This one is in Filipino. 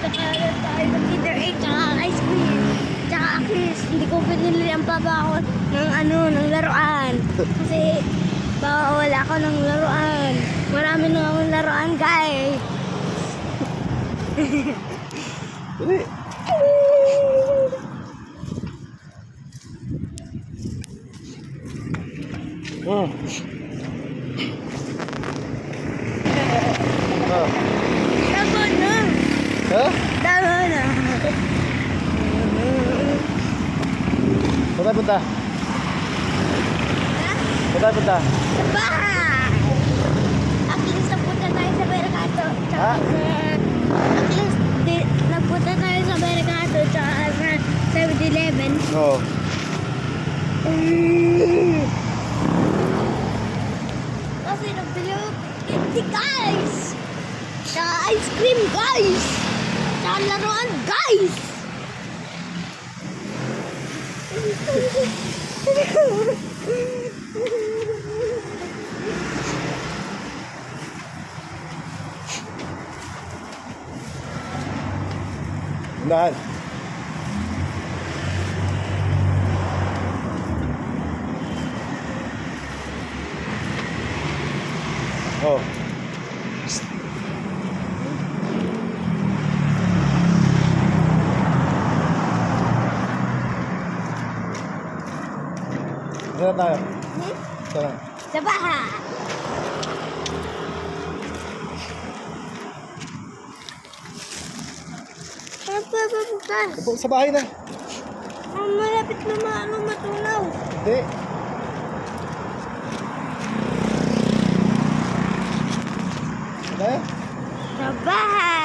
Kakalat tayo ng Kinder Egg, tsaka ice cream. Tsaka at least, hindi ko pinili ang papa ko ng laruan. Kasi, bawal ako ng laruan. Marami na akong laruan, guys. Dali. Oh. Oh. Tama na. Ha? Tama na. Saan tayo punta? Ha? Saan tayo punta? Sa bahay. At least nagpunta tayo sa Mercato. Ha? At least nagpunta tayo sa Mercato tsaka sa 7-Eleven. Oo. Kasi nagbili ako candy, guys. Tsaka ice cream, guys. Tsaka laruan, guys. Dahan. Oh. Saan tayo? Saan? Sa bahay. Saan pa bukas? Sa bahay na. Malapit na matunaw. Hindi. Saan tayo? Sa bahay.